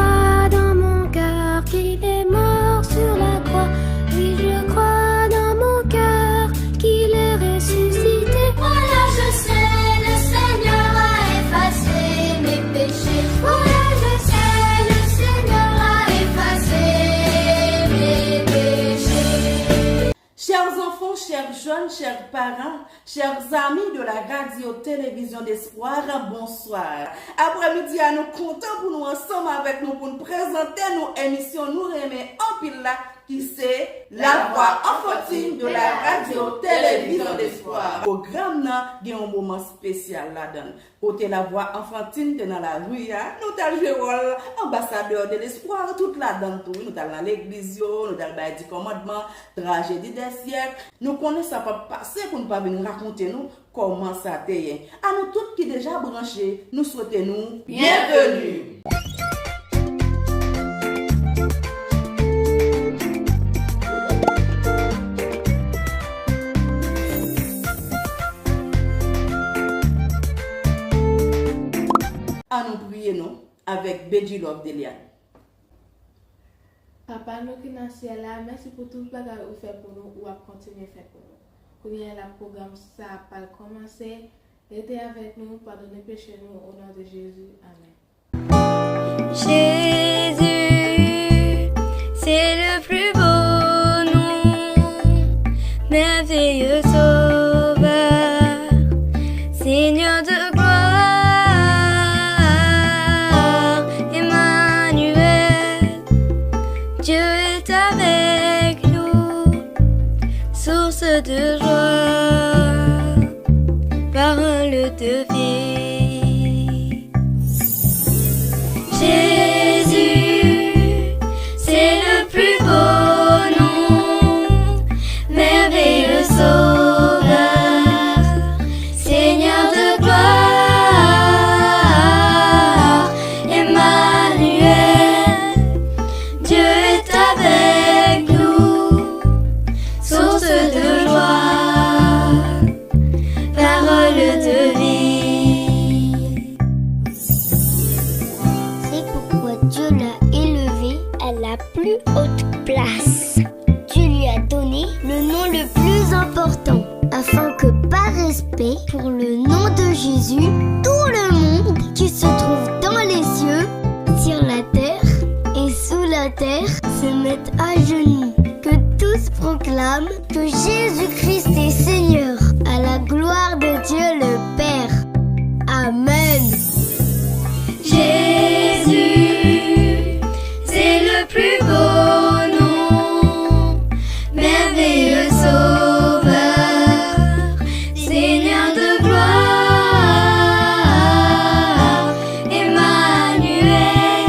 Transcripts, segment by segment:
crois dans mon cœur qu'il est mort sur la croix. Oui, je crois dans mon cœur qu'il est ressuscité. Voilà, je sais, le Seigneur a effacé mes péchés. Voilà, je sais, le Seigneur a effacé mes péchés. Chers enfants, chers jeunes, chers parents, chers amis de la radio-télévision d'Espoir, bonsoir. Après-midi, nous comptons pour nous ensemble avec nous pour nous présenter nos émissions, nous remet en pile là, qui c'est la voix enfantine de la radio-télévision d'Espoir. Le programme là, il y a un moment spécial là-dedans. Côté la voix enfantine, dans la rue, nous avons joué le rôle ambassadeur de l'espoir, toute là-dedans, nous avons dans l'église, nous avons le 10 commandements, tragédie des siècles. Nous connaissons ça pas passer pour nous pas venir raconter nous comment ça a été. À nous tous qui déjà branchés, nous souhaitons nous bienvenue. À nous prier nous avec Beji Love Deliane. Papa, nous qui dans le ciel là, merci pour tout le bagage que vous faites pour nous ou à continuer à faire pour nous. Quand il y a le programme, ça n'a pas commencé. Restez avec nous, pardonnez péché nous au nom de Jésus. Amen. Jésus, c'est le plus beau nom, merveilleux sauveur, Seigneur de gloire, Emmanuel, Dieu est avec nous, source de joie, parole de vie. Jésus, c'est le plus beau nom, merveilleux sauveur, Seigneur de gloire, Emmanuel, Dieu est avec nous, source de joie, parole de vie. C'est pourquoi Dieu l'a élevé à la plus haute place. Dieu lui a donné le nom le plus important, afin que par respect pour le nom de Jésus, tout le monde qui se trouve dans les cieux, sur la terre et sous la terre se mette à genoux. Que tous proclament que Jésus-Christ est Seigneur, à la gloire de Dieu le Père. Amen. Jésus, c'est le plus beau nom, merveilleux sauveur, Seigneur de gloire, Emmanuel,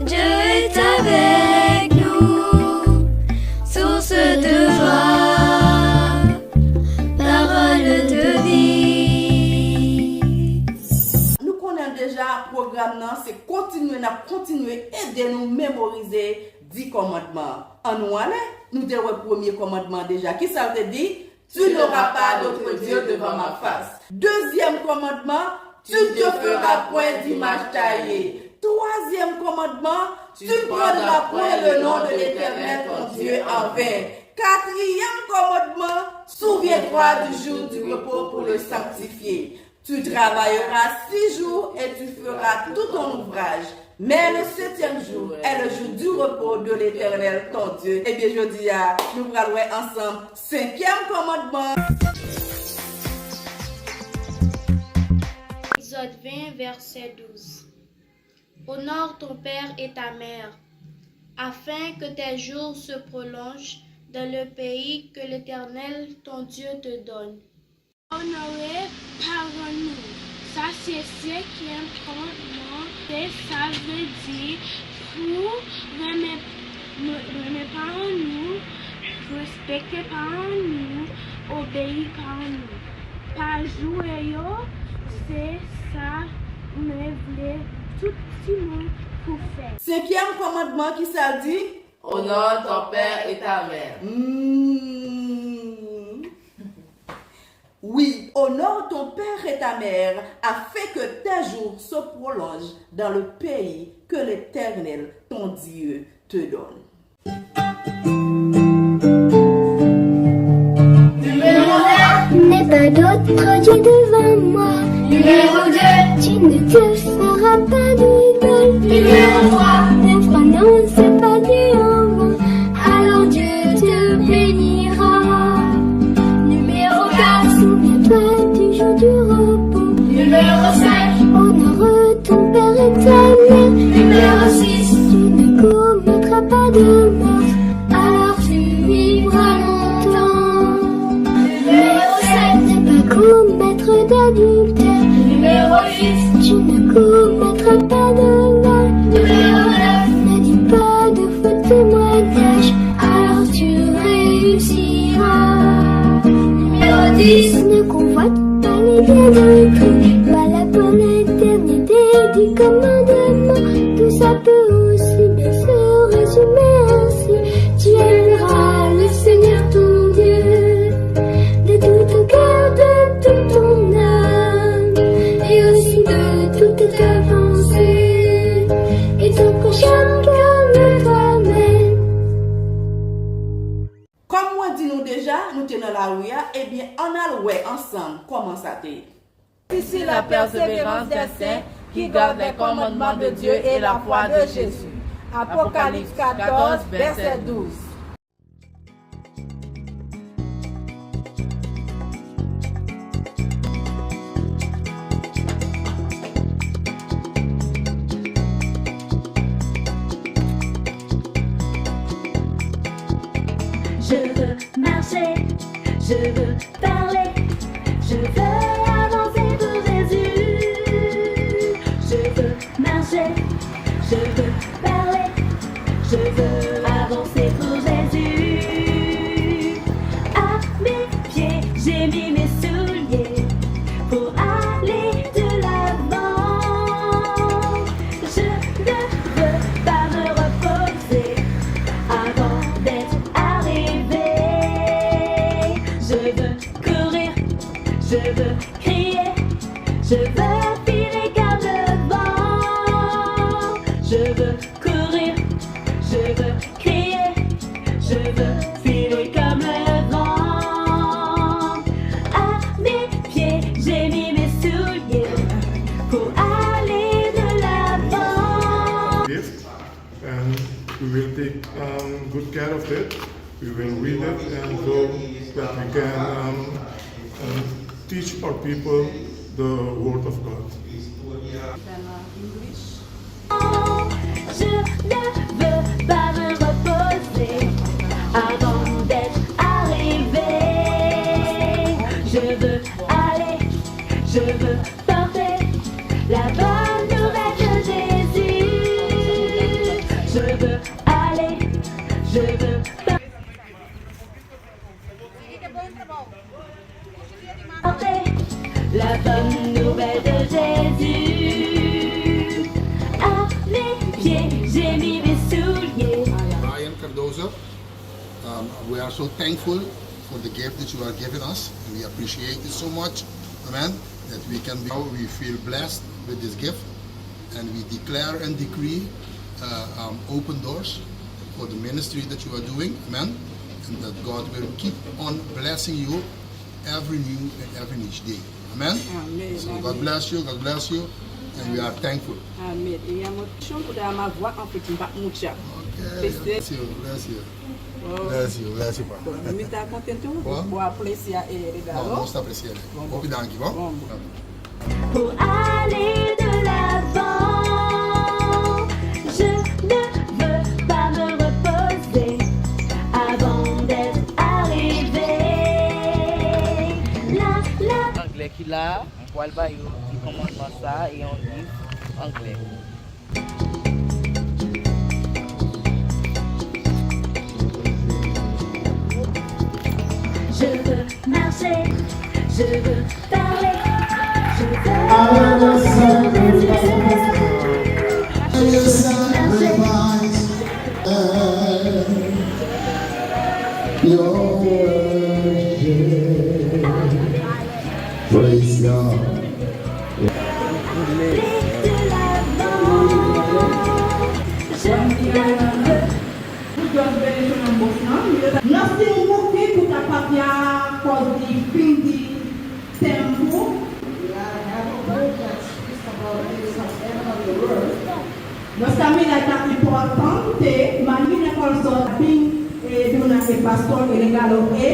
Dieu est avec nous, source de joie, parole de vie. Nous connaissons déjà le programme, c'est continuer, aider nous mémoriser 10 commandements. En nous allez, nous avons le premier commandement déjà. Qui ça veut dire? Tu n'auras pas d'autre Dieu devant ma face. Deuxième commandement, tu ne te feras point d'image taillée. Troisième commandement, tu ne prendras point le nom de l'Éternel ton Dieu en vain. Quatrième commandement, souviens-toi du jour du repos pour le sanctifier. Tu travailleras 6 jours et tu feras tout ton ouvrage. Mais le 7e jour est le jour du repos de l'Éternel ton Dieu. Eh bien, je dis, nous allons ensemble 5e commandement. Exode 20, verset 12. Honore ton père et ta mère, afin que tes jours se prolongent dans le pays que l'Éternel ton Dieu te donne. Honorer parents-nous. Ça, c'est 5e commandement. Et ça veut dire pour aimer parents-nous, respecter parents-nous, obéir parents-nous. Pas jouer, c'est ça, mais voulez tout le monde pour faire. 5e commandement qui ça dit? Honore ton père et ta mère. Oui, honore ton père et ta mère, afin que tes jours se prolongent dans le pays que que l'Éternel, ton Dieu, te donne. N'aie pas d'autre Dieu devant moi. Numéro 2. Tu ne te feras pas d'idole. Numéro 3. Ne prononce pas Dieu en vain, alors Dieu te bénira. Numéro 4. Souviens-toi du jour du repos. Numéro 5. Honore ton Père et ta mère. Numéro 6. Tu ne commettras pas de meurtre, alors tu vivras longtemps. Numéro 7. Ne pas commettre d'adultère. Numéro 8. Tu ne commettras pas de vol. Numéro 9. Ne dis pas de faux témoignages, alors tu réussiras. Numéro 10. Ne convoite pas les biens d'autrui. Voilà pour l'éternité du commandement. Tout ça peut aussi bien se résumer ainsi. Tu aimeras le Seigneur ton Dieu de tout ton cœur, de toute ton âme, et aussi de toute ta pensée, et ton prochain comme toi-même. Comme moi dit nous déjà, nous tenons la rue, eh bien, on a le ouais ensemble. Comment ça t'est? Ici la persévérance des saints qui gardent les commandements de Dieu et la foi de Jésus. Apocalypse 14, verset 12. Je veux marcher, je veux parler, je veux avancer pour Jésus. Je veux marcher, je veux parler, je veux avancer pour Jésus. À mes pieds, j'ai mis mes souliers pour aller de l'avant. Je ne veux pas me reposer avant d'être arrivé. Je veux courir, je veux crier, je veux filer comme le vent. Je veux courir, je veux crier, je veux filer comme le vent. À mes pieds, j'ai mis mes souliers pour aller de l'avant. Gift, and we will take good care of it. We will read it and so that we can teach our people the Word of God. Je ne veux pas me reposer avant d'être arrivé. Je veux aller, je veux porter la bonne nouvelle de Jésus. Je veux aller, je veux porter la bonne nouvelle de Jésus. À mes pieds, j'ai mis mes souliers. Brian Cardozo, we are so thankful for the gift that you are giving us. We appreciate it so much, amen, that we feel blessed with this gift, and we declare and decree open doors for the ministry that you are doing, amen, and that God will keep on blessing you every new and every each day, amen. Amen. So God bless you, and we are thankful. Amen. Et il y a mon chant pour ma voix en fait, pas mon chat. Okay, bless you, bless you. Bless you, bless you, Papa. Me está contento Bom. por apreciar ele, Bom, galera. vamos apreciar. Vou pedir aqui, bom? Bom. Pour aller de l'avant, je ne veux pas me reposer avant d'être arrivé. Anglais qui là, on voit le baillot, qui commandement ça et on livre anglais. Je veux marcher, je veux parler, je veux avancer pour Jésus. Je veux marcher. Praise God. De l'avant. Bosnan. Nós temos um pouquinho para papiar causa de fim de tempo. Nós também é importante, mas não é só bem de uma pastor legal e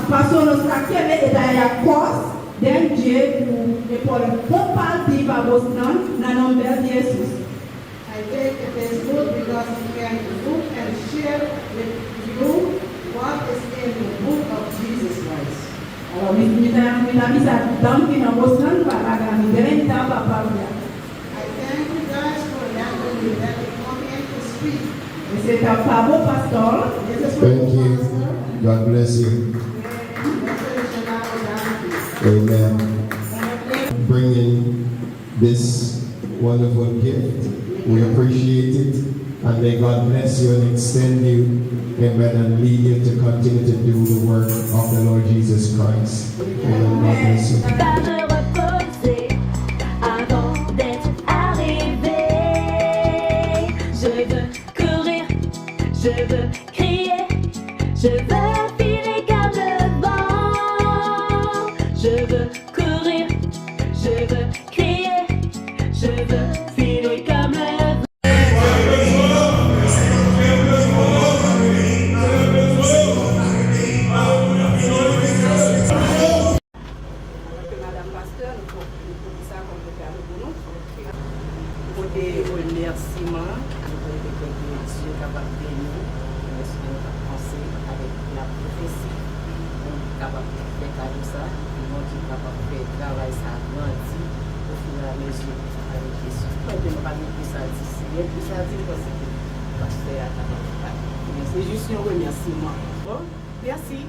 pastor nós está querendo dar a cause de Dieu pour pour partir para Boston na nome de Jesus. I think it is good because we can look and share with you what is in the book of Jesus Christ. Alors, kita bisa damping na Boston para kami gerenta para I thank you guys for letting me come in to speak. C'est un favor, pastor. Thank you. God bless you. Amen. Bringing this wonderful gift. We appreciate it. And may God bless you and extend you. Amen. And lead you to continue to do the work of the Lord Jesus Christ. Amen. God bless you. Pas me reposer avant d'être arrivé. Je veux courir, je veux crier, je veux filer comme le vent. Je veux courir, je veux crier, je veux filer comme le vent. Madame Pasteur, pour ça qu'on peut faire pour nous. Pour des remerciements, Dieu capable de nous, merci de notre pensée avec la prophétie, capable de faire comme ça, nous qui capable de faire travail ça grandi au fur et à mesure avec Jésus. Quand je ne parle plus ça d'ici, il y a plus ça dire parce que Pasteur a capable de faire. C'est juste un remerciement. Bon, merci.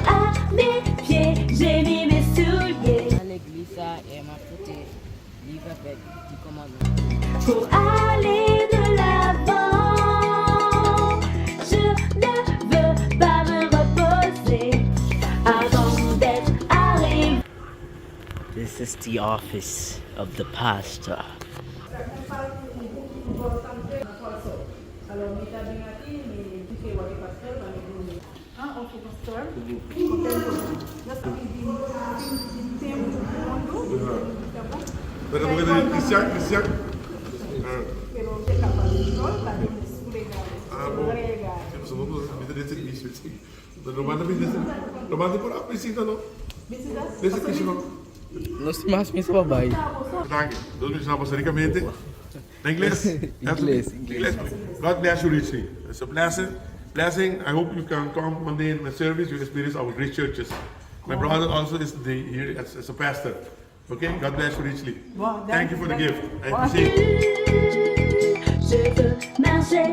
À mes pieds, j'ai mis mes souliers. À l'église, elle m'a foutu livre avec du commandement. Pour aller de l'avant, je ne veux pas me reposer avant d'être arrivé. This is the office of the pastor. Cristian. Ah, bom. Não manda por lá, precisa não. Desse aqui, não. Nós mais pensamos bem. Dank. Dat is nou basicamente. English? English. God bless you richly. It's a blessing. I hope you can come one day in my service. You experience our great churches. My brother also is here as a pastor. Okay? God bless you richly. Thank you for the gift. I appreciate it. Je veux marcher,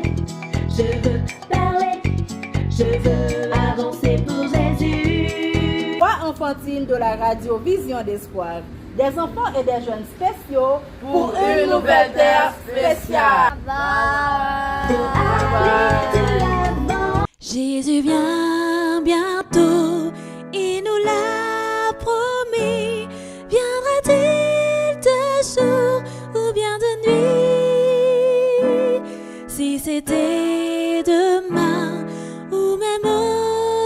je veux parler, je veux avancer pour Jésus. Voix enfantine de la radio Vision d'Espoir. Des enfants et des jeunes spéciaux pour une nouvelle terre spéciale. Jésus vient bientôt, il nous l'a promis. Viendra-t-il de jour ou bien de nuit? Si c'était demain ou même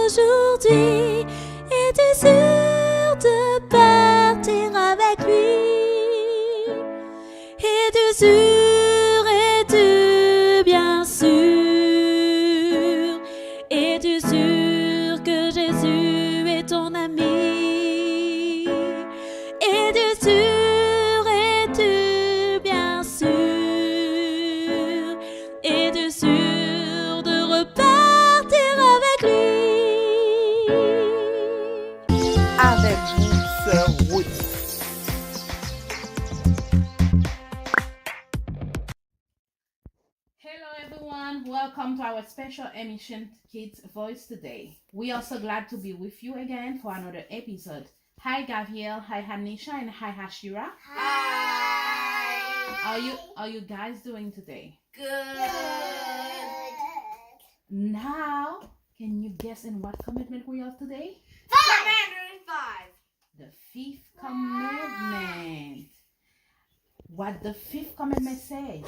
aujourd'hui, es-tu sûr de partir avec lui? Es-tu sûr, es-tu bien sûr? Es-tu sûr que Jésus est ton ami? Es-tu sûr, es-tu bien sûr? Es-tu sûr de repartir avec lui? Avec vous, Sœur Ruth. Hello everyone, welcome to our special emission Kids Voice today. We are so glad to be with you again for another episode. Hi Gabriel, hi Hanisha, and hi Hashira. Hi! Are you guys doing today? Good. Now, can you guess in what commitment we are today? Commandment 5. The fifth commandment. what the fifth commandment says.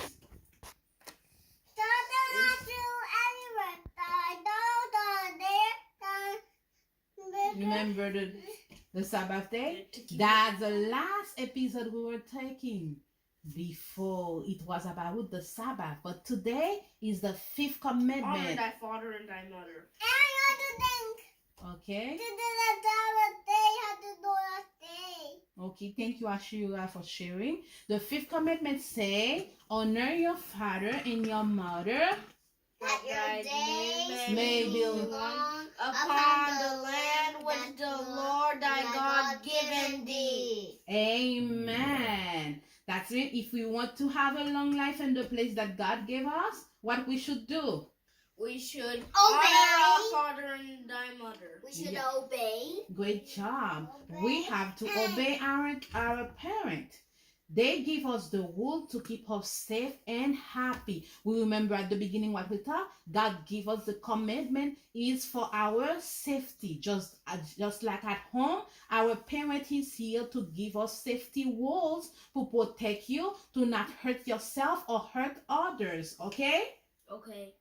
Remember the Sabbath day? That's the last episode we were taking. Before it was about the Sabbath, but today is the fifth commandment. Honor thy father and thy mother. Okay. Okay, thank you, Ashura, for sharing. The fifth commandment say, honor your father and your mother, That your days may be long Upon the land which the Lord thy God given thee. Amen. That's it. If we want to have a long life in the place that God gave us, what we should do? We should Obey. honor our father and thy mother. We should obey. Great job. We have to obey our parent. They give us the rule to keep us safe and happy. We remember at the beginning what we thought. God give us the commandment is for our safety. Just like at home, our parent is here to give us safety rules to protect you, to not hurt yourself or hurt others. Okay? Okay.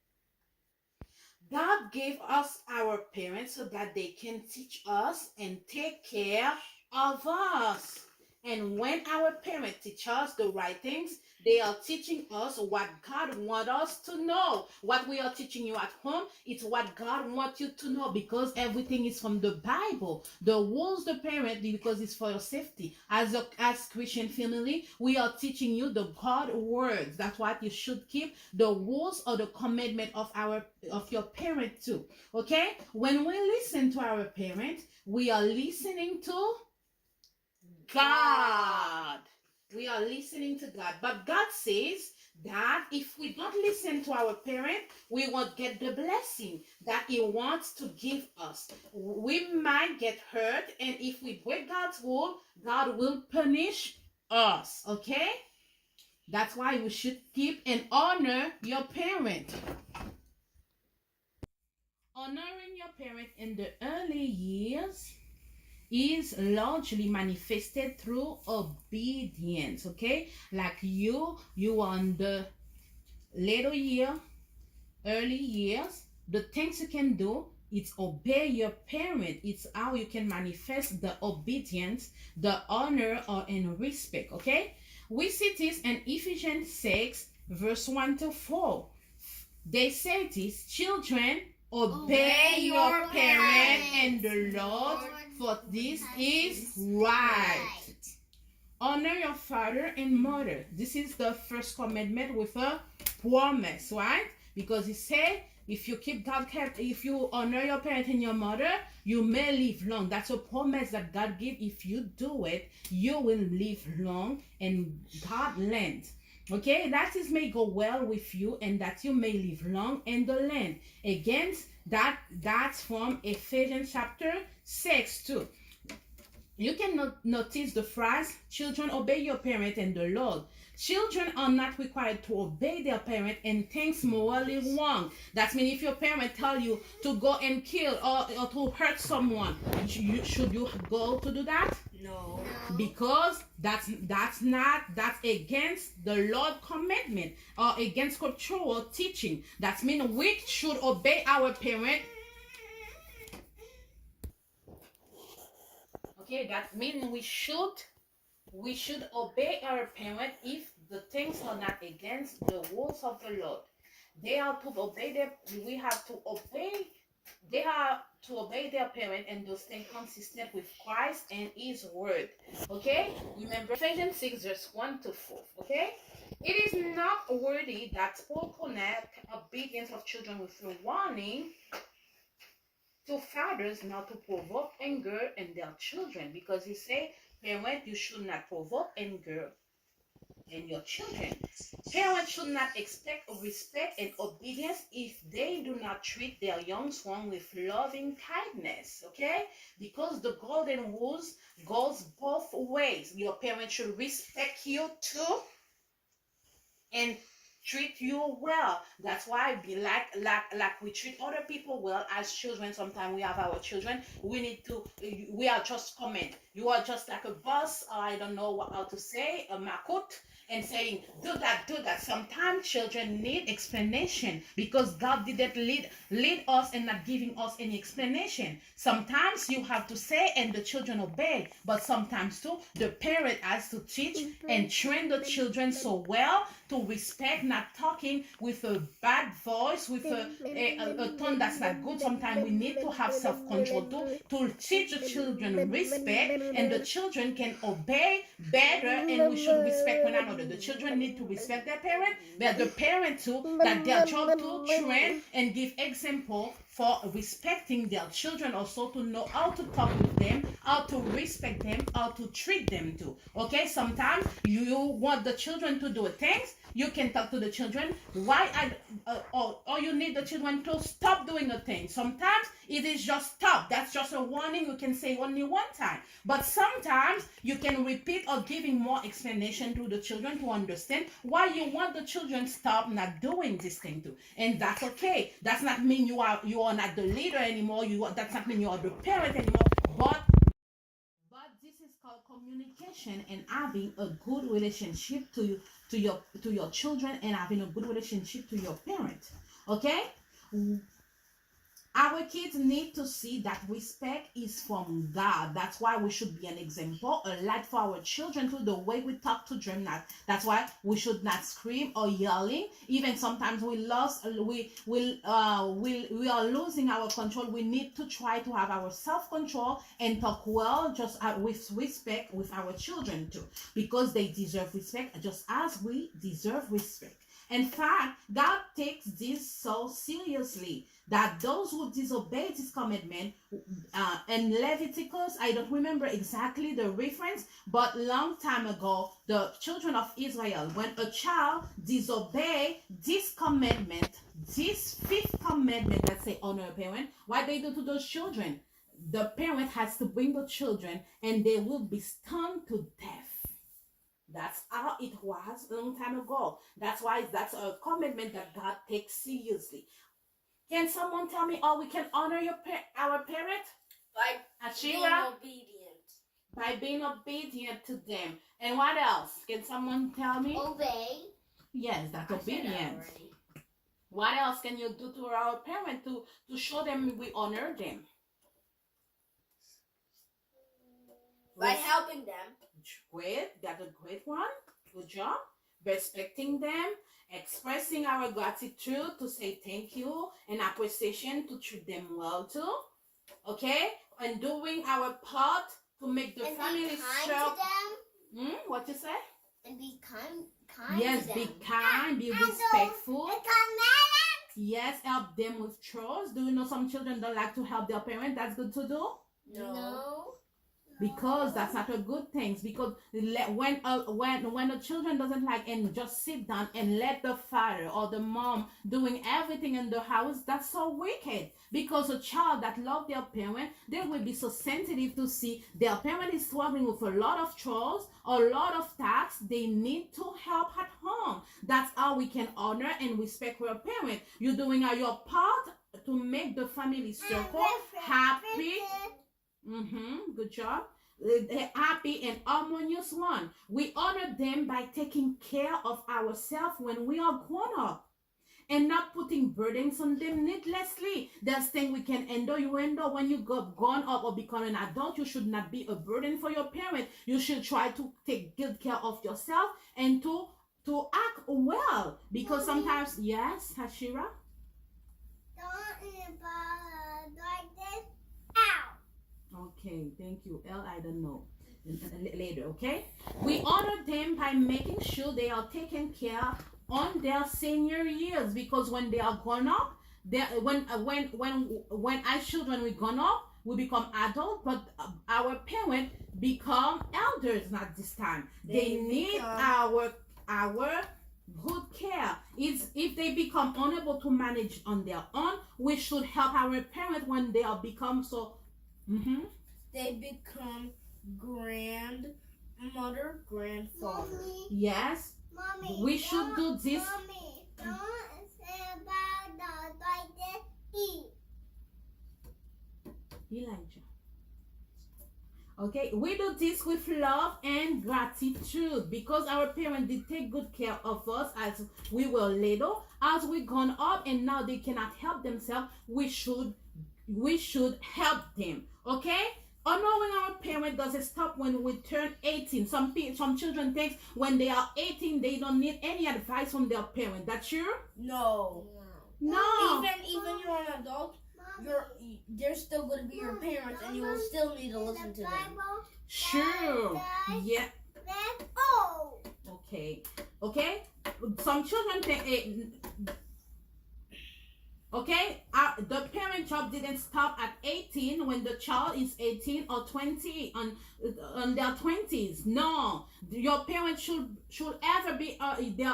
God gave us our parents so that they can teach us and take care of us. And when our parents teach us the right things, they are teaching us what God wants us to know. What we are teaching you at home, it's what God wants you to know, because everything is from the Bible. The rules the parent, because it's for your safety. As Christian family, we are teaching you the God words. That's what you should keep, the rules or the commandment of your parent too. Okay? When we listen to our parent, we are listening to God. We are listening to God. But God says that if we don't listen to our parent, we won't get the blessing that He wants to give us. We might get hurt, and if we break God's rule, God will punish us. Okay? That's why we should keep and honor your parent. Honoring your parent in the early years is largely manifested through obedience. Okay, like you on the early years, the things you can do, it's obey your parent. It's how you can manifest the obedience, the honor, or in respect. Okay, we see this in Ephesians 6 verse 1 to 4. They say this: children, obey your parent and the Lord, for this is right. Honor your father and mother. This is the first commandment with a promise, right? Because He said, if you honor your parent and your mother, you may live long. That's a promise that God gives. If you do it, you will live long and God land. Okay, that is may go well with you, and that you may live long in the land. Against that's from Ephesians chapter 6 too. You can notice the phrase, children, obey your parent and the Lord. Children are not required to obey their parent and things morally wrong. That means if your parent tell you to go and kill or to hurt someone, should you go to do that? No. Because that's against the Lord commandment or against scriptural teaching. That means we should obey our parent. Okay, that means we should obey our parent if the things are not against the rules of the Lord. They are to obey them. We have to obey. They are to obey their parent and to stay consistent with Christ and His word. Okay? Remember Ephesians 6 verse 1 to 4. Okay? It is not worthy that Paul connect obedience of children with a warning to fathers not to provoke anger in their children, because he say, parent, you should not provoke anger in your children. Parents should not expect respect and obedience if they do not treat their young ones with loving kindness. Okay? Because the golden rules goes both ways. Your parents should respect you too, and treat you well. That's why be like we treat other people well as children. Sometimes we have our children. We need to. We are just comment. You are just like a boss. Or I don't know what how to say a makut. And saying do that. Sometimes children need explanation because God didn't lead us and not giving us any explanation. Sometimes you have to say and the children obey, but sometimes too the parent has to teach and train the children so well to respect, not talking with a bad voice, with a tone that's not good. Sometimes we need to have self-control too, to teach the children respect, and the children can obey better, and we should respect one another. The children need to respect their parent, but the parent too, that their job to train and give example for respecting their children, also to know how to talk with them, how to respect them, how to treat them too. Okay, sometimes you want the children to do things, you can talk to the children or you need the children to stop doing a thing. Sometimes it is just stop. That's just a warning. You can say only one time. But sometimes you can repeat or giving more explanation to the children to understand why you want the children stop not doing this thing too. And that's okay. That's not mean you are not the leader anymore. That's not mean you are the parent anymore. But this is called communication and having a good relationship to your children and having a good relationship to your parent. Okay? Our kids need to see that respect is from God. That's why we should be an example, a light for our children to the way we talk to them. That's why we should not scream or yelling. Even sometimes we are losing our control. We need to try to have our self-control and talk well, just with respect with our children too, because they deserve respect just as we deserve respect. In fact, God takes this so seriously that those who disobey this commandment, in Leviticus, I don't remember exactly the reference, but long time ago, the children of Israel, when a child disobey this commandment, this fifth commandment that say honor a parent, what they do to those children? The parent has to bring the children and they will be stoned to death. That's how it was a long time ago. That's why that's a commitment that God takes seriously. Can someone tell me how we can honor our parent? By Ashira? being obedient. By being obedient to them. And what else? Can someone tell me? Obey. Yes, that's obedience. What else can you do to our parent to show them we honor them? By helping them. Great, that's a great one. Good job. Respecting them, expressing our gratitude to say thank you and appreciation to treat them well too. Okay, and doing our part to make the family be kind sure. to them. What you say? And be kind. Yes, to them. be kind, be respectful. Yes, help them with chores. Do you know some children don't like to help their parents? That's good to do. No. Because that's not a good thing. Because when the children doesn't like and just sit down and let the father or the mom doing everything in the house, that's so wicked. Because a child that loves their parent, they will be so sensitive to see their parent is struggling with a lot of chores, a lot of tasks. They need to help at home. That's how we can honor and respect our parent. You're doing your part to make the family circle happy. Good job. Happy and harmonious one. We honor them by taking care of ourselves when we are grown up and not putting burdens on them needlessly. There's things we can endure. You endure when you got grown up or become an adult. You should not be a burden for your parent. You should try to take good care of yourself and to act well. Because sometimes, yes, Hashira? Don't like this. Okay, thank you. I don't know. Later, okay? We honor them by making sure they are taken care on their senior years, because when they are grown up, when our children we grown up, we become adults, but our parents become elders. Not this time. They need our good care. If they become unable to manage on their own, we should help our parents when they are become so. They become grandmother, grandfather. Mommy. Yes. Mommy. We should do this. Mommy. Elijah. Okay, we do this with love and gratitude because our parents did take good care of us as we were little. As we gone up and now they cannot help themselves, we should help them. Okay? Honoring our parents doesn't stop when we turn 18. Some children think when they are 18 they don't need any advice from their parents. That's true? No. No. Even you're an adult, they're still going to be your parents, and you will still need to listen to them. Sure. Yeah. Okay. Okay. Some children think. Okay, the parent job didn't stop at 18 when the child is 18 or 20 on their 20s. No, your parent should ever be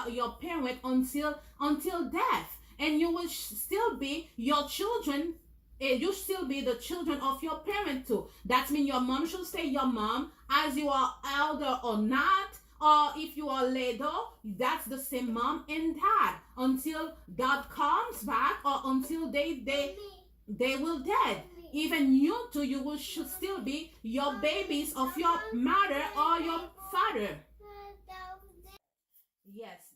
your parent until death, and you will still be your children. You still be the children of your parent too. That means your mom should stay your mom as you are elder or not. Or if you are little, that's the same mom and dad until God comes back or until they will dead. Even you too, should still be your babies of your mother or your father. Yes,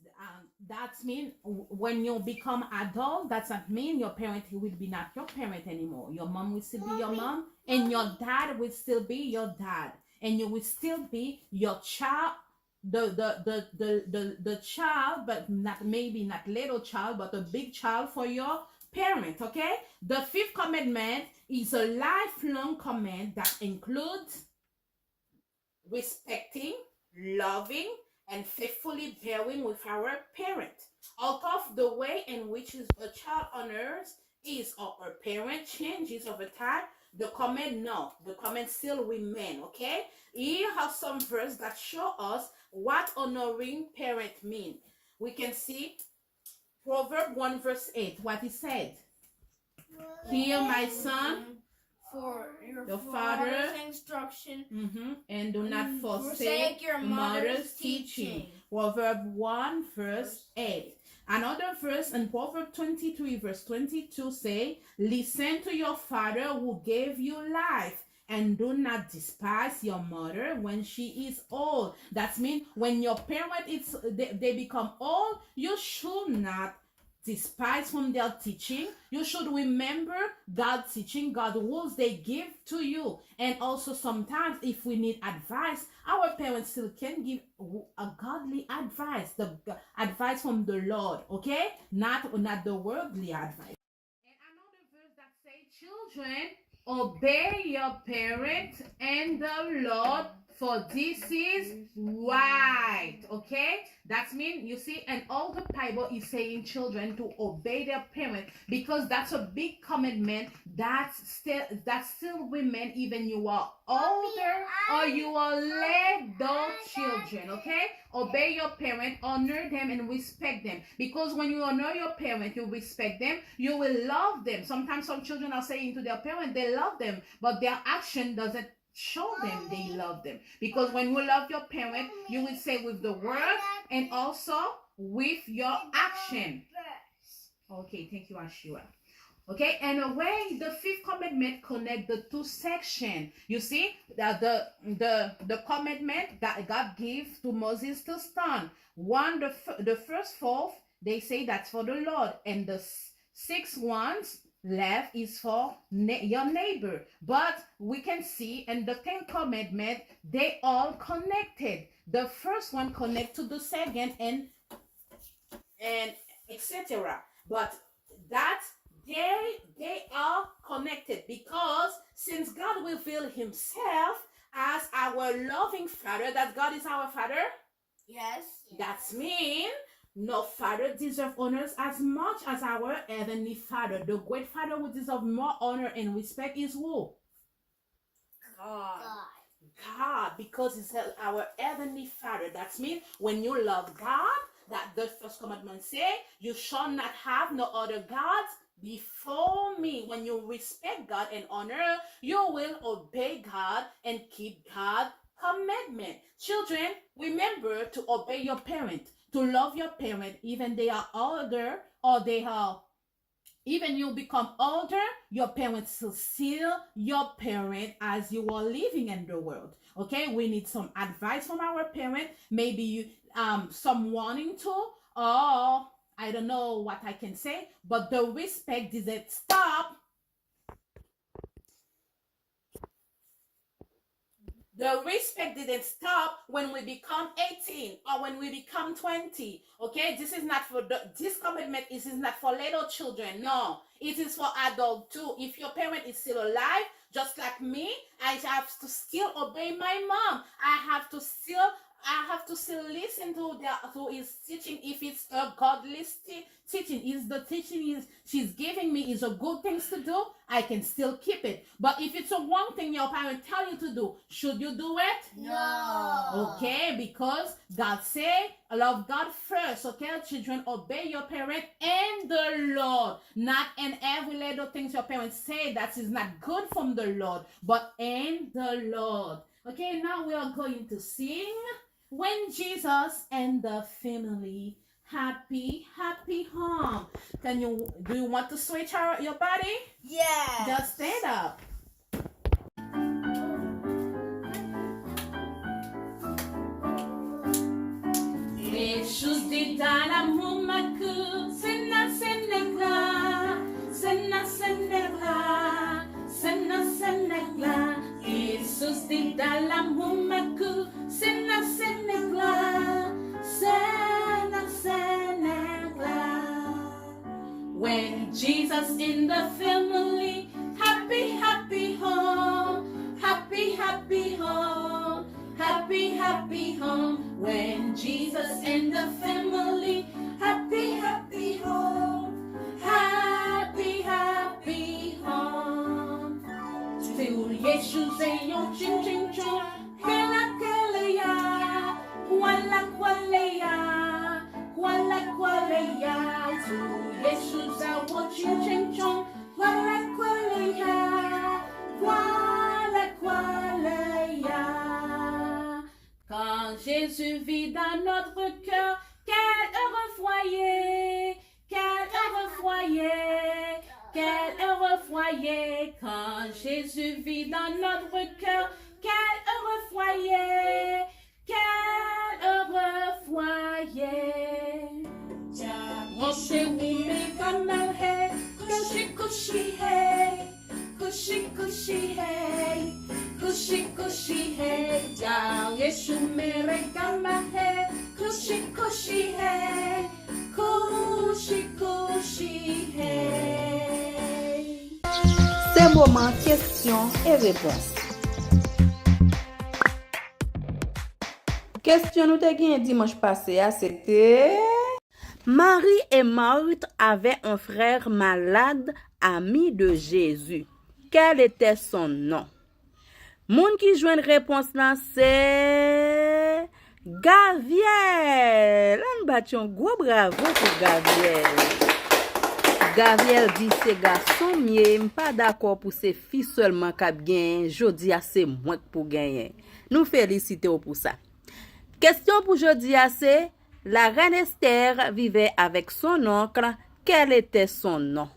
that means when you become adult, that's not mean your parent will be not your parent anymore. Your mom will still be your mom, and your dad will still be your dad, and you will still be your child. The child, but not little child, but a big child for your parent. Okay, the fifth commandment is a lifelong command that includes respecting, loving, and faithfully bearing with our parent. Out of the way in which a child honors his or her parent changes over time, the command still remain. Okay, here are some verses that show us what honoring parent mean. We can see Proverbs 1 verse 8, what he said. Hear my son, for your father's instruction, and do not forsake your mother's teaching. Proverbs 1 verse 8. Another verse in Proverbs 23 verse 22 say, listen to your father who gave you life, and do not despise your mother when she is old. That means when your parent they become old, you should not despise from their teaching. You should remember God's teaching, God's rules they give to you. And also sometimes if we need advice, our parents still can give a godly advice, the advice from the Lord, okay? Not the worldly advice. And another verse that say, children, obey your parents and the Lord, for this is right. Okay, that means you see, and all the Bible is saying children to obey their parents because that's a big commandment that still remain even you are older or you are little children. Okay, obey your parents, honor them, and respect them, because when you honor your parents, you respect them, you will love them. Sometimes some children are saying to their parents they love them, but their action doesn't show them they love them. Because when you love your parent, you will say with the word and also with your action. Okay, thank you, Ashua. Okay, and a way the fifth commandment connect the two sections. You see that the commandment that God gave to Moses to stand. One, the first four, they say that's for the Lord, and the 6 ones left is for your neighbor. But we can see in the 10 commandment they all connected. The first one connect to the second and etc. But that they are connected because since God revealed himself as our loving father, that God is our father. Yes. That means no father deserves honors as much as our heavenly Father. The great Father who deserves more honor and respect is who? God, because he's our heavenly Father. That means when you love God, that the first commandment say, you shall not have no other gods before me. When you respect God and honor, you will obey God and keep God's commandment. Children, remember to obey your parents, to love your parent, even they are older or they are Even you become older, your parents are still your parent as you are living in the world. Okay, we need some advice from our parent. Maybe you some warning to, or I don't know what I can say, but the respect didn't stop. The respect didn't stop when we become 18 or when we become 20. Okay, this is not for this commitment. This is not for little children. No, it is for adults too. If your parent is still alive, just like me, I have to still obey my mom. I have to still listen to his teaching. If it's a godly teaching, is the teaching she's giving me is a good thing to do, I can still keep it. But if it's a wrong thing your parents tell you to do, should you do it? No. Okay, because God say, love God first. Okay, children, obey your parent and the Lord. Not in every little things your parents say that is not good from the Lord, but in the Lord. Okay, now we are going to sing When Jesus and the Family. Happy home. Do you want to switch your body? Yeah. Just stand up. Jesus di dalam rumahku, senang-senanglah, senang-senanglah, senang-senanglah. Yesus di dalam rumahku, senang-senanglah, senang-senanglah. When Jesus in the family, happy home, happy home, happy home. When Jesus in the family, happy home, happy home. Till Jesus say yo ching ching chong, kela ya, wala ya, wala ya. Till Jesus say yo ching ching chong, wala ya, wala ya. Quand Jésus vit dans notre cœur, quel heureux foyer, quel heureux foyer, quel heureux foyer. Quand Jésus vit dans notre cœur, quel heureux foyer, quel heureux foyer. Rocher roumé comme un hay, couchi couchi hay, couchi couchi hay. Kushi kushi hey, down Yeshu mere kama hey, kushi kushi hey, kushi kushi hey. C'est moment questions et réponses. Question nous te gagné dimanche passé, c'était Marie et Marthe avaient un frère malade, ami de Jésus. Quel était son nom? Moun qui joue une réponse là, c'est Gabriel. On bat un gros bravo pour Gabriel. Gabriel dit c'est garçon mieux, pas d'accord pour ces filles seulement qui gagnent. Jodi a c'est moins pour gagner. Nous félicitons pour ça. Question pour jodi a c'est la reine Esther vivait avec son oncle. Quel était son nom?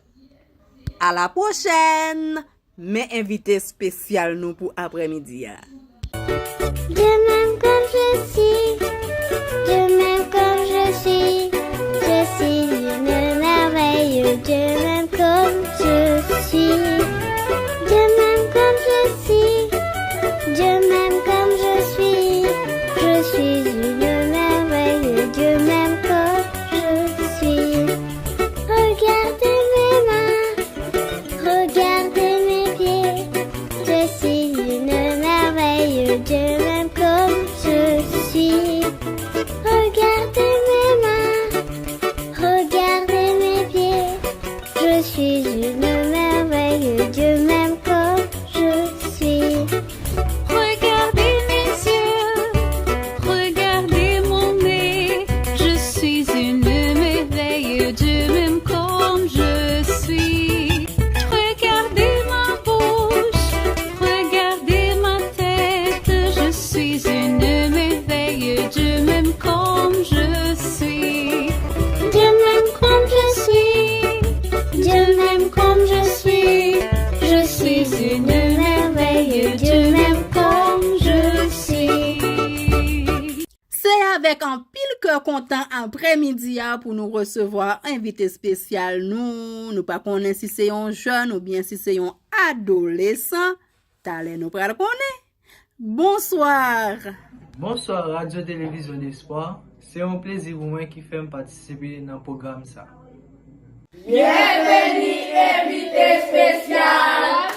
À la prochaine. Mais invité spécial nous pour après-midi. De même comme je suis, de même comme je suis une merveille. De même comme je suis, de même comme je suis, de même comme je suis une merveille. De même comme je suis. Regardez mes mains, regardez mes pieds. Je suis une merveille, de même comme avec un pile cœur content après-midi pour nous recevoir invité spécial nous pas connaître si c'est un jeune ou bien si c'est un adolescent, t'allez nous pral connaître. Bonsoir. Bonsoir Radio Télévision d'Espoir. C'est un plaisir pour moi qui fait participer dans le programme ça. Bienvenue invité spécial.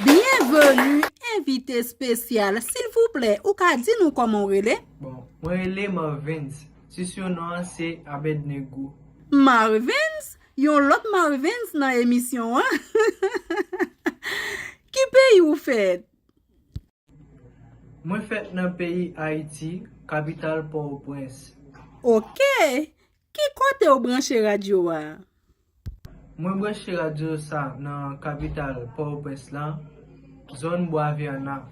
Bienvenue invité spécial. S'il vous plaît, ou ka di nous comment relé? Bon, moi relé Marvins. Si son nom c'est Abednego. Marvins? Yon lot Marvins dans émission hein? Qui pays ou fait? Moi fait dans pays Haïti, capitale Port-au-Prince. OK. Qui côté ou branché radio a? Moi branché radio ça dans capitale Port-au-Prince là, zone Bois-Verna.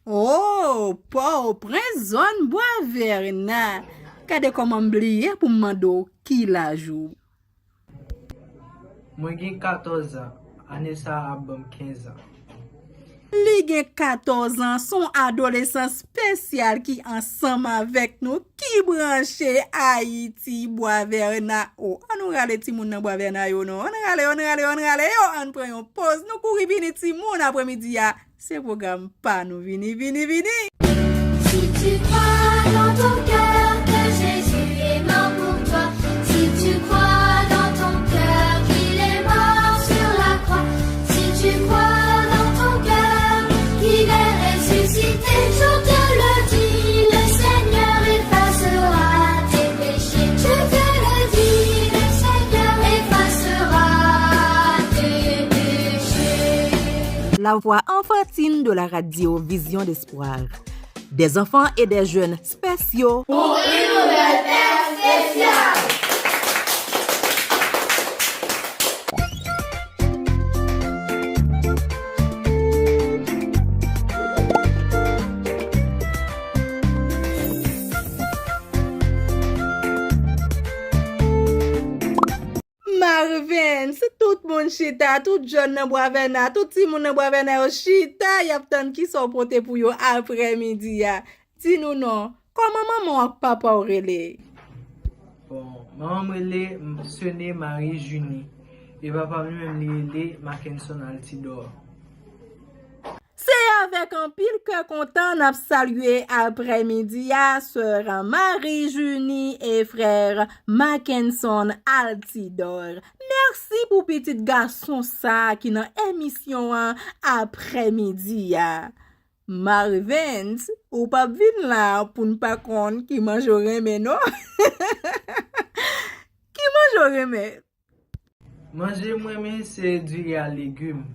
Oh, Port-au-Prince, zone Bois-Verna. Kade comment m'blier pour m'mando qui la joue? Moi j'ai 14 ans, année ça a 15 ans. Li gen 14 ans, son adolescent spécial qui ensemble avec nous, qui branche Haïti, Bois-Verna. Oh, on nous rale ti moun nan Bois-Verna yo non. On rale yo, on prend yon pause. Nous couri vini ti moun après-midi ya. C'est programme pas nous vini. Si tu crois dans ton cœur que Jésus est mort pour toi, si tu crois dans ton cœur qu'il est mort sur la croix, si tu crois dans ton cœur qu'il est ressuscité, je te le dis, le Seigneur effacera tes péchés. Je te le dis, le Seigneur effacera tes péchés. La voix enfantine de la radio Vision d'Espoir. Des enfants et des jeunes spéciaux pour une nouvelle ère spéciale. Marvin, c'est tout moun chita, tout jeune nan Bois-Verna, tout ti moun nan Bois-Verna yo chita, y a tant qui sont pote pour yo après-midi ya. Dis-nous non, comment maman ak papa ou relé? Bon, maman relé sonné Marie-Junie et papa même relé Mackinson Altidor. C'est avec un pile que content n'a salué après-midi à sœur Marie-Junie et frère Mackinson Altidor. Merci pour petit garçon ça qui dans émission après-midi ya. Marvin, ou pas vin là pour ne pas connaître qui mangerait mais non. Qui mangerait mais? Manger moi mais c'est du riz à légumes.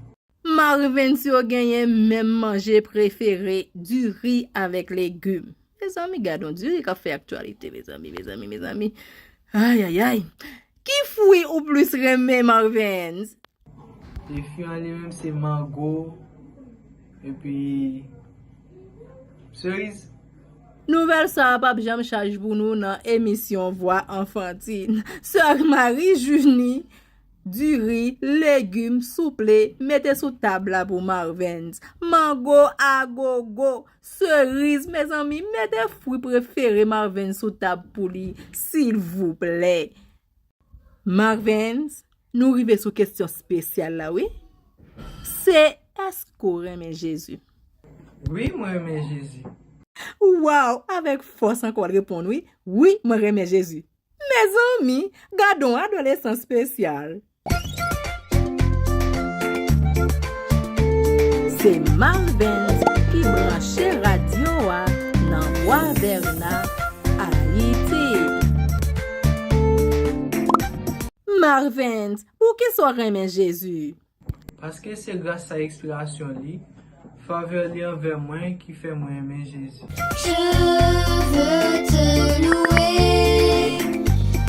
Marvin si ou genyen même manger préféré du riz avec légumes. Mes amis, gardons du riz qui fait actualité, mes amis. Aïe. Qui fouille ou plus remè Marvin? Les fruits en lui-même c'est mango et puis cerise. Nouvelle ça pas jam charge pour nous dans émission Voix enfantine. Sœur Marie-Junie du riz, légumes, souple, mettez sous table là pour Marvin. Mango à gogo, cerise, mes amis, mettez fruits préférés Marvin sous table pour lui, s'il vous plaît. Marvin, nous arrivons sur question spéciale là, oui? C'est est-ce qu'on aime Jésus? Oui, moi j'aime Jésus. Wow, avec force encore répondre oui. Oui, moi j'aime Jésus. Mes amis, gardons adolescent spécial. C'est Marvin qui branche radio dans Bois-Verna, Haïti. Marvin, pour qui soit remet Jésus? Parce que c'est grâce à l'expiration li, faveur li envers moi qui fait moi aimer Jésus. Je veux te louer,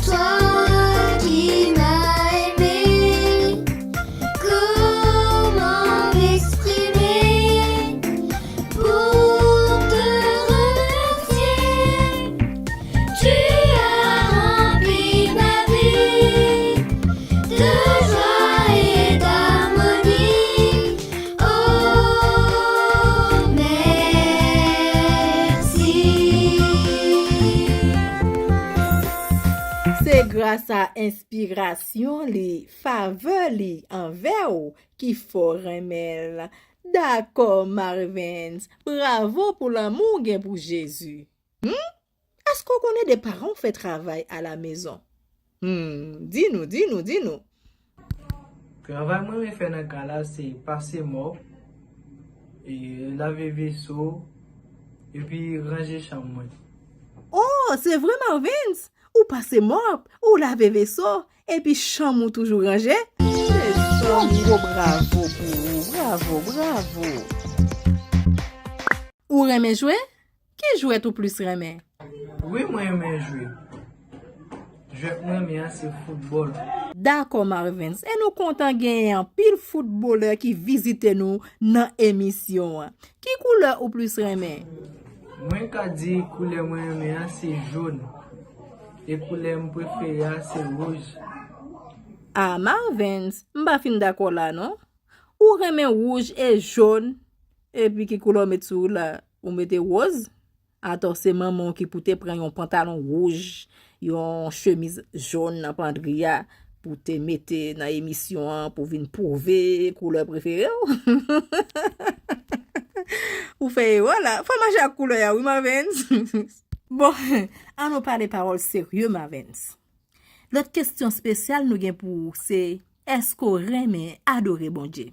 toi qui m'as aimé. Comment m'exprimer pour te remercier? Tu as rempli ma vie de joie et d'harmonie. Oh, merci. grâce à inspiration li, faveur li envers ou qui faut remel. D'accord, Marvins. Bravo pour l'amour gen pour Jésus. Est-ce qu'on connaît des parents qui font travail à la maison? Dis-nous. Travail moi fait dans cas là c'est passer mort et laver vaisseau et puis ranger chambre moi. Oh, c'est vrai Marvins. Ou passer mop, ou laver vaisseau, et puis chambre toujours rangé. Bravo pour vous, bravo. Ou remet jouer? Qui jouait tout plus remet? Oui, moi j'aime jouer. Moi j'aime c'est football. D'accord Marvins, et nous comptons gagner un pile footballeur qui visite nous dans l'émission. Qui couleur ou plus remet? Moi ka di couleur moi j'aime c'est jaune. Et couleur préférée c'est rouge. Ah Marvins, m'pa fin d'accord là non? Ou remet rouge et jaune et puis qui couleur met sous là ou mettez rose? Attends, c'est maman qui pour te prendre un pantalon rouge, une chemise jaune dans pandria pour te mettre dans émission pour venir prouver couleur préférée. Ou fait voilà, faut manger à couleur oui Marvins. Bon, on nous parle des paroles sérieux Marvins. L'autre question spéciale nous gen pour c'est est-ce qu'on remet adorer bon Dieu?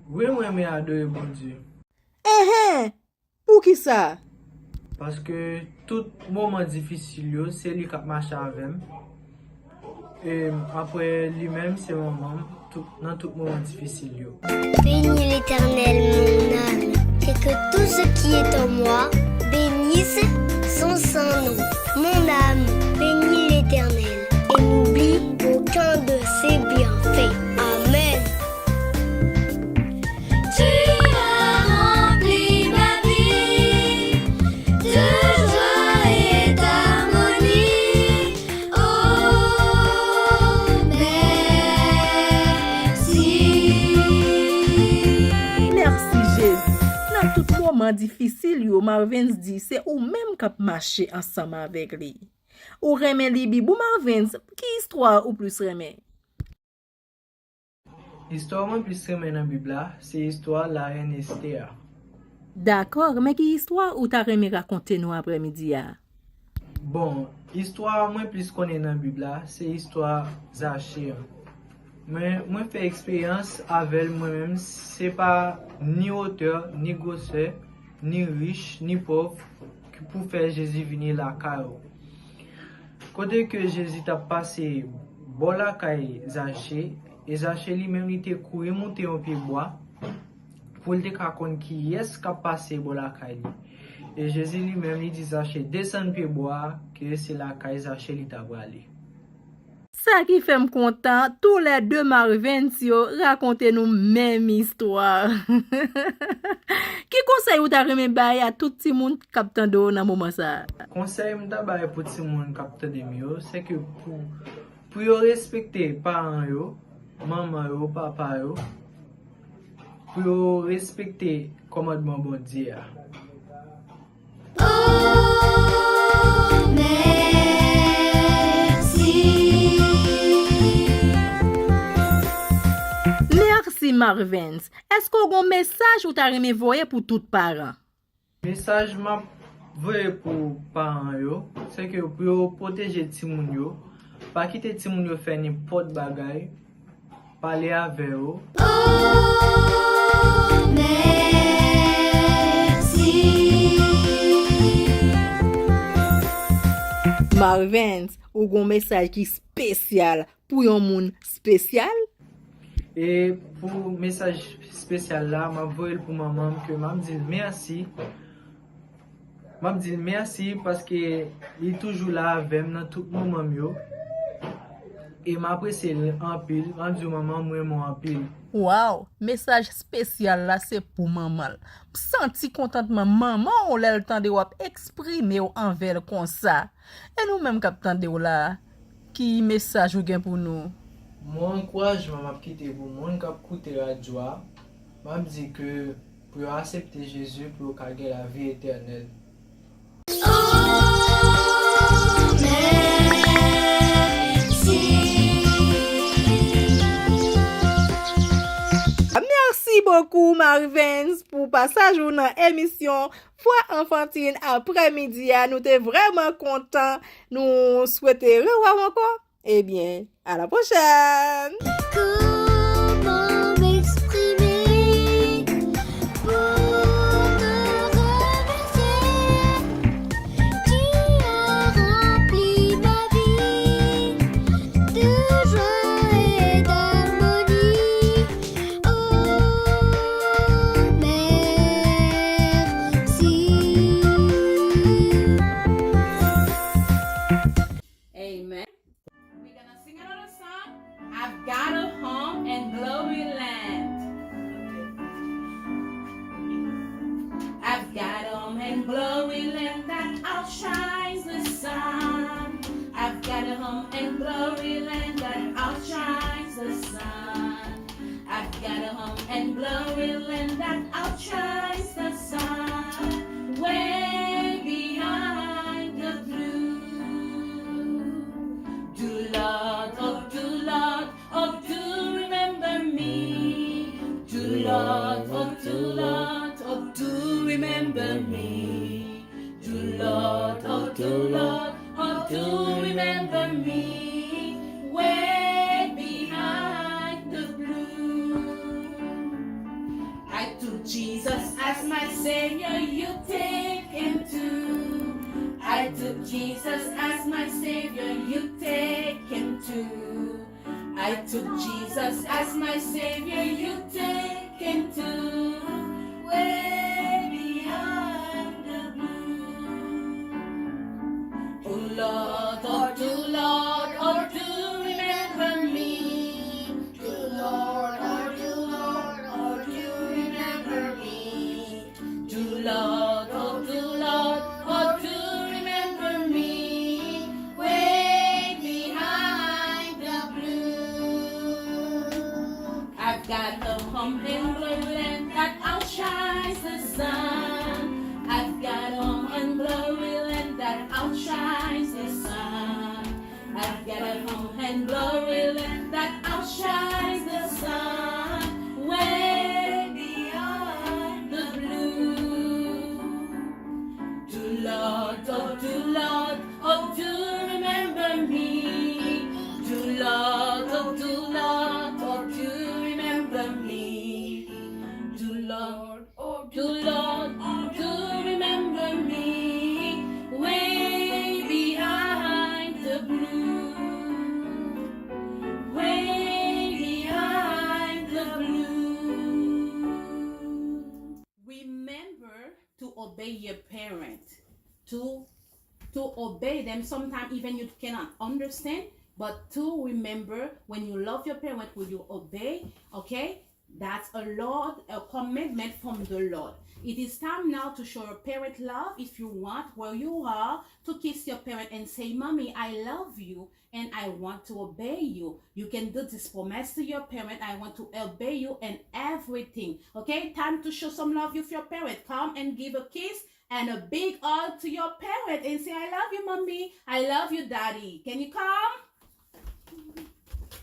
Oui, moi j'aime adorer bon Dieu. Pour qui ça? Parce que tout moment difficile, c'est lui qui marche avec moi. Et après lui-même, c'est maman, dans tout moment difficile. Bénis l'Éternel, mon âme, et que tout ce qui est en moi bénisse son saint nom. Mon âme, bénis l'Éternel, et n'oublie aucun de ses bienfaits. Amen. Tu as rempli ma vie de joie et d'harmonie. Oh, merci. Merci Jésus. Dans tout moment difficile, yo Marvins dit c'est ou même qui marcher ensemble avec lui. Ou remet li bi, bou Marvins, qui histoire ou plus remet? Histoire moi plus remet dans la Bible, c'est l'histoire de la reine Esther. D'accord, mais qui histoire ou ta remet raconter nous après-midi ya? Bon, histoire moi plus connaît dans la Bible, c'est l'histoire Zachée. Mais moi fait expérience avec moi-même, c'est pas ni auteur, ni gosseur, ni riche, ni pauvre qui pour faire Jésus venir la caille. Côté que Jésus t'a passé bon la caille Zachée, et Zachée lui-même il était couru monter un pied bois pour le décapon qui est-ce qu'a passé bon la caille. Et Jésus lui-même il dit Zachée descend pied bois que c'est la caille Zachée il t'a aller. Ça qui fait me content, tous les deux Marvins yo raconter nous même histoire. Qui conseil ou ta remet bay à tout ti moun k'ap tande dans moment ça? Conseil m'ta bay pour ti moun k'ap tande yo, c'est que pour yo respecter parents yo, maman yo, papa yo, pour yo respecter commandement bon Dieu. Merci Marvins. Est-ce qu'on a un message ou t'as remis voyer pour tout parents? Message m'a voyer pour parents yo, c'est que pour yo protéger ti moun yo, pas quitter ti moun yo faire n'importe bagay, parler avec eux. Marvins, ou gon message qui spécial pour yon moun spécial? Et pour message spécial là, m'a voyé pour maman que m'a dit merci. M'a dit merci parce que il est toujours là avec moi dans tout moment yo. Et m'a apprécié en pile, m'a dit maman moi en pile. Wow, message spécial là c'est pour maman. Senti contentement maman on l'a le temps de wap exprimer envers comme ça. Et nous même captant de là qui message ou gen pour nous? Mon encouragement m'a quitté pour monde qui écouter radio. M'a dit que pour accepter Jésus pour gagner la vie éternelle. beaucoup Marvins pour passage ou dans émission Foi enfantine après-midi. Nous t'es vraiment content. Nous souhaitons revoir encore. Eh bien, à la prochaine. Comment m'exprimer pour te remercier? Tu as rempli ma vie de joie et d'harmonie. Oh, merci. Amen. We're gonna sing another song. I've got a home in glory land. I've got a home in glory land that outshines the sun. I've got a home in glory land that outshines the sun. I've got a home in glory land that outshines the sun. Way behind the blue. Do Lord, oh do remember me. Do Lord, oh do remember me. Do Lord, oh do remember me. Way behind the blue. I took Jesus as my Savior, you take him too. I took Jesus as my Savior, you take him too. I took Jesus as my Savior, you take him too. Way behind the blue. Oh Lord, oh do remember me. Do Lord, oh do remember me. Do Lord, oh do remember me. Way behind the blue. I've got a home in glory land that outshines the sun. I've got a home in glory land that outshines the sun. I've got a home in glory land that outshines the sun. Way beyond the blue. Do Lord, oh do remember me. Do Lord, oh do remember me. Do Lord, oh do remember me. Way behind the blue. Way behind the blue. Remember to obey your parent. To obey them. Sometimes even you cannot understand, but to remember when you love your parent, will you obey? Okay, that's a commandment from the Lord. It is time now to show your parent love. If you want, where you are, to kiss your parent and say, Mommy, I love you and I want to obey you. You can do this promise to your parent. I want to obey you and everything. Okay, time to show some love with your parent. Come and give a kiss and a big hug to your parent and say, I love you, Mommy. I love you, Daddy. Can you come?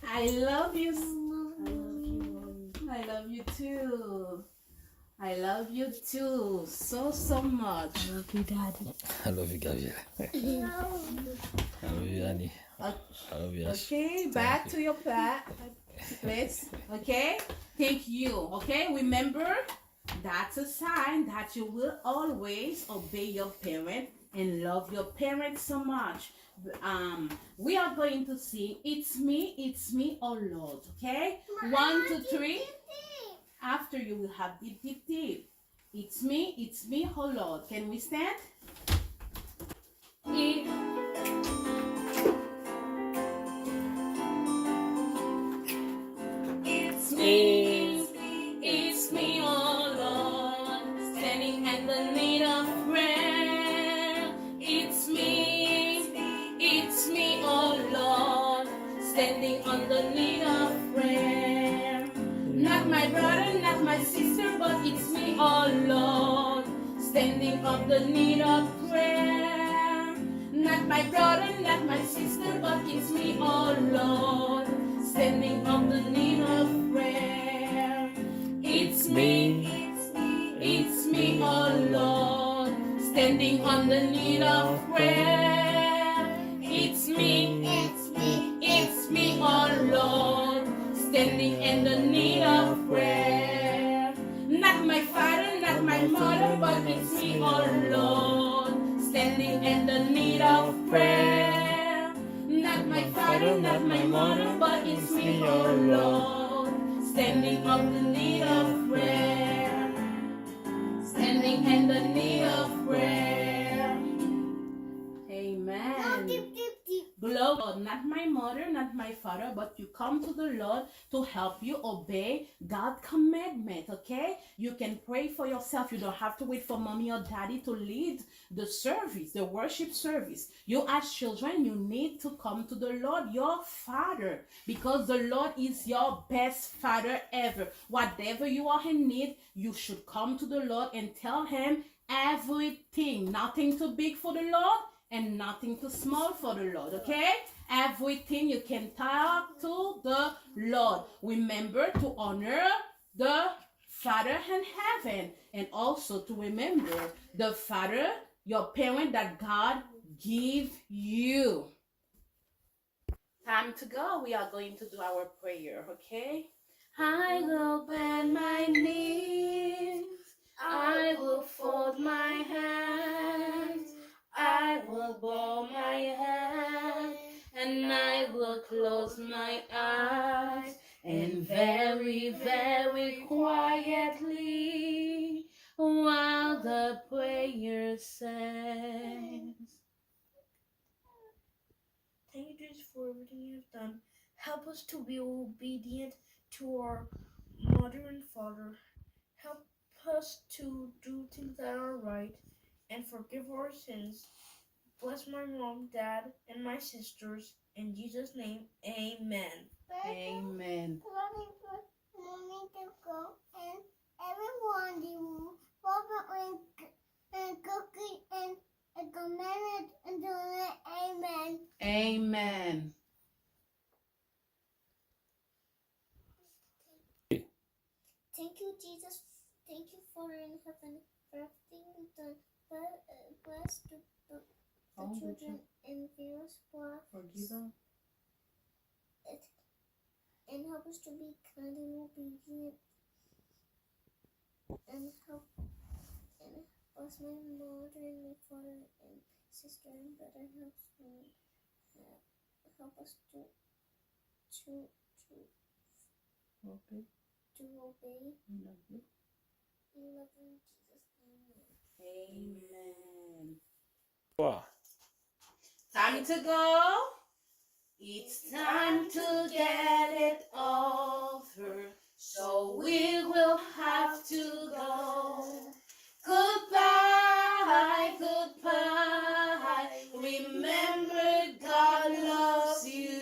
I love you. I love you too. I love you too so much. I love you, Daddy. I love you, Gabriel. I love you, Annie. I love you, Ash. Okay, back to your place. Okay, thank you. Okay, remember, that's a sign that you will always obey your parent and love your parents so much. We are going to sing It's Me, oh Lord. Okay, 1, 2, 3. After you will have deep, deep, deep. It's me, oh Lord. Can we stand? It's me, oh Lord, standing in the need of prayer. It's me, oh Lord, standing on the need of prayer. Not my brother, not my sister, but it's me, oh Lord, standing on the need of prayer. Not my brother, not my sister, but it's me, oh Lord, standing on the need of prayer. It's me, standing on the need of prayer. It's me, oh Lord, standing in the need of prayer. Not my father, not my mother, but it's me, oh Lord, standing in the need of prayer. Not my father, not my mother, but it's me, oh Lord, standing on the need of prayer. Standing in the need of prayer. Amen. Lord, not my mother, not my father, but you come to the Lord to help you obey God's commandment, okay? You can pray for yourself. You don't have to wait for mommy or daddy to lead the service, the worship service. You as children, you need to come to the Lord, your Father, because the Lord is your best Father ever. Whatever you are in need, you should come to the Lord and tell him everything. Nothing too big for the Lord and nothing too small for the Lord, okay? Everything you can talk to the Lord. Remember to honor the Father in heaven, and also to remember the Father, your parent that God give you. Time to go. We are going to do our prayer, okay? I will bend my knees. I will fold my hands. I will bow my head, and I will close my eyes, and very, very quietly, while the prayer sings. Thank you, Jesus, for everything you've done. Help us to be obedient to our mother and father. Help us to do things that are right and forgive our sins. Bless my mom, dad, and my sisters. In Jesus' name, amen. Amen. Mommy to go and everyone you Papa and cookie and command and do it. Amen. Amen. Thank you, Jesus. Thank you for in heaven for everything you've done. Bless the children in various ways. Forgive them. And help us to be kind and obedient. And help us, my mother and my father and sister and brother. Help us to Okay. to obey. We love you. We love you in Jesus' name. Amen. Wow. Time to go. It's time to get it over, so we will have to go. Goodbye, goodbye. Remember, God loves you.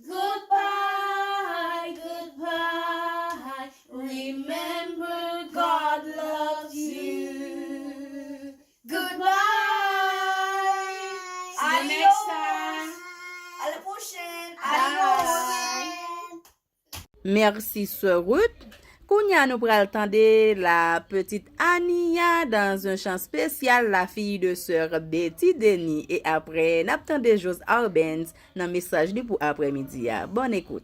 Goodbye, goodbye. Remember, God loves you. Goodbye. See you next time. À la prochaine. Merci, Sœur Ruth. Kounya nous pral tande la petite Ania dans un chant spécial, la fille de Sœur Betty Denis. Et après, n'a tande Jos Arbenz dans message li pour après-midi. Bonne écoute.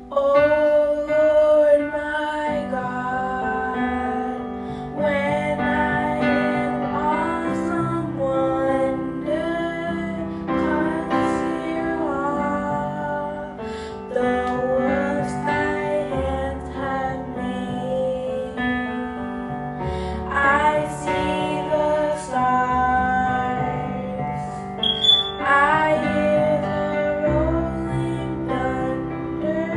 Oh Lord my God, when I in awesome wonder consider all the works thy hands have made, I see the stars, I hear the rolling thunder.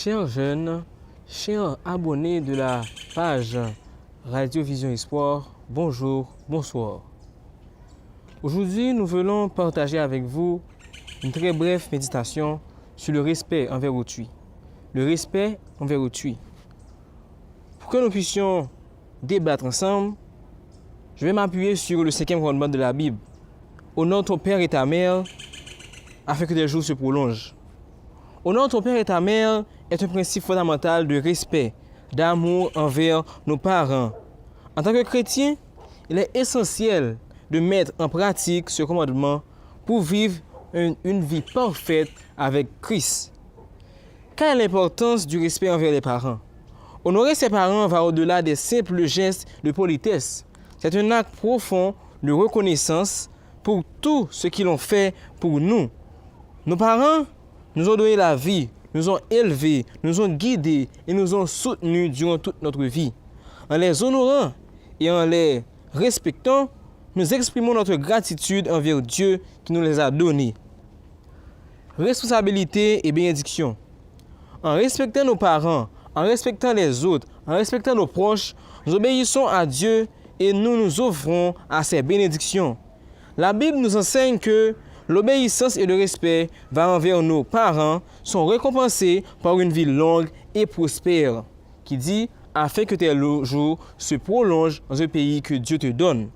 Chers jeunes, chers abonnés de la page Radio Vision Espoir, bonjour, bonsoir. Aujourd'hui, nous voulons partager avec vous une très brève méditation sur le respect envers autrui. Le respect envers autrui. Pour que nous puissions débattre ensemble, je vais m'appuyer sur le 5e commandement de la Bible. Honore ton père et ta mère afin que tes jours se prolongent. Honore ton père et ta mère est un principe fondamental de respect, d'amour envers nos parents. En tant que chrétien, il est essentiel de mettre en pratique ce commandement pour vivre une vie parfaite avec Christ. Quelle est l'importance du respect envers les parents? Honorer ses parents va au-delà des simples gestes de politesse. C'est un acte profond de reconnaissance pour tout ce qu'ils ont fait pour nous. Nos parents nous ont donné la vie, nous ont élevés, nous ont guidés et nous ont soutenus durant toute notre vie. En les honorant et en les respectant, nous exprimons notre gratitude envers Dieu qui nous les a donnés. Responsabilité et bénédiction. En respectant nos parents, en respectant les autres, en respectant nos proches, nous obéissons à Dieu et nous nous offrons à ses bénédictions. La Bible nous enseigne que l'obéissance et le respect envers nos parents sont récompensés par une vie longue et prospère, qui dit « afin que tes jours se prolongent dans un pays que Dieu te donne ».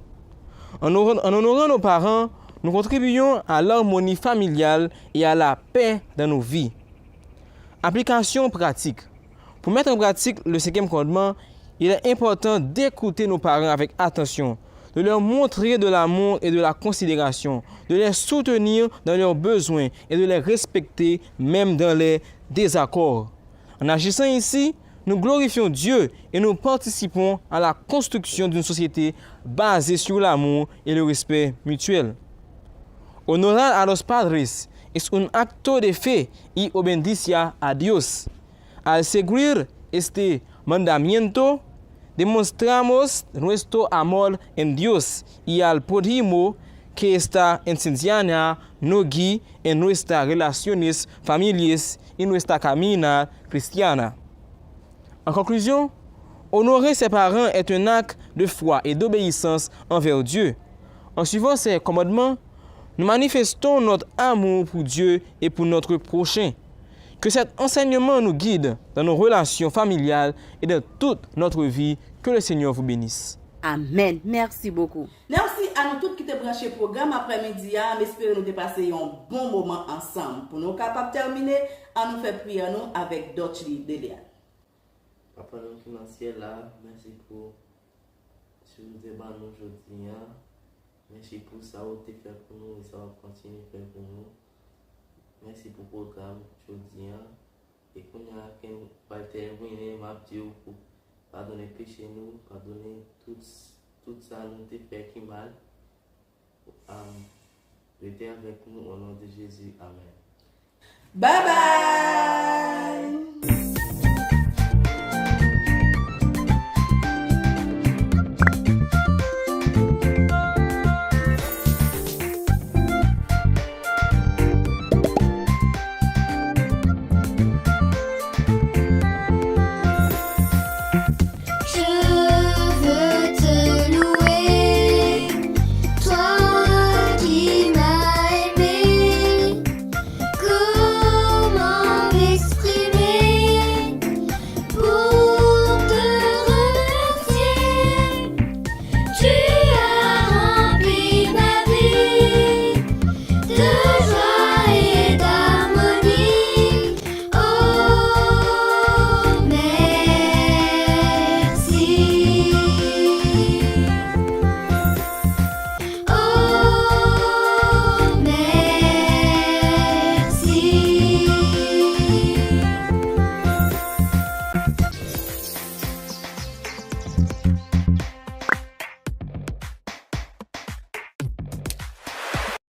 En honorant nos parents, nous contribuons à l'harmonie familiale et à la paix dans nos vies. Application pratique. Pour mettre en pratique le 5e commandement, il est important d'écouter nos parents avec attention, de leur montrer de l'amour et de la considération, de les soutenir dans leurs besoins et de les respecter même dans les désaccords. En agissant ainsi, nous glorifions Dieu et nous participons à la construction d'une société basée sur l'amour et le respect mutuel. Honorar a los padres es un acto de fe y obediencia a Dios. Al seguir este mandamiento, demostramos nuestro amor en Dios y al prójimo que esta enseñanza nos guía en nuestras relaciones familiares y nuestra camina cristiana. En conclusion, honorer ses parents est un acte de foi et d'obéissance envers Dieu. En suivant ses commandements, nous manifestons notre amour pour Dieu et pour notre prochain. Que cet enseignement nous guide dans nos relations familiales et dans toute notre vie. Que le Seigneur vous bénisse. Amen. Merci beaucoup. Merci à nous tous qui te branché programme après-midi. J'espère nous dépasser un bon moment ensemble. Pour nous capables de terminer, à nous faire prier nous avec Dotchli Delia. Papa, nous qui dans le ciel là, merci pour ce que nous avons aujourd'hui. Merci pour ça que tu fait pour nous et ça va continuer à faire pour nous. Merci pour le programme aujourd'hui. Et qu'on a qu'un terminer, m'a dit pour pardonner péché nous, pardonner tout ça nous te fait qui mal. Restez avec nous au nom de Jésus. Amen. Bye bye. Tu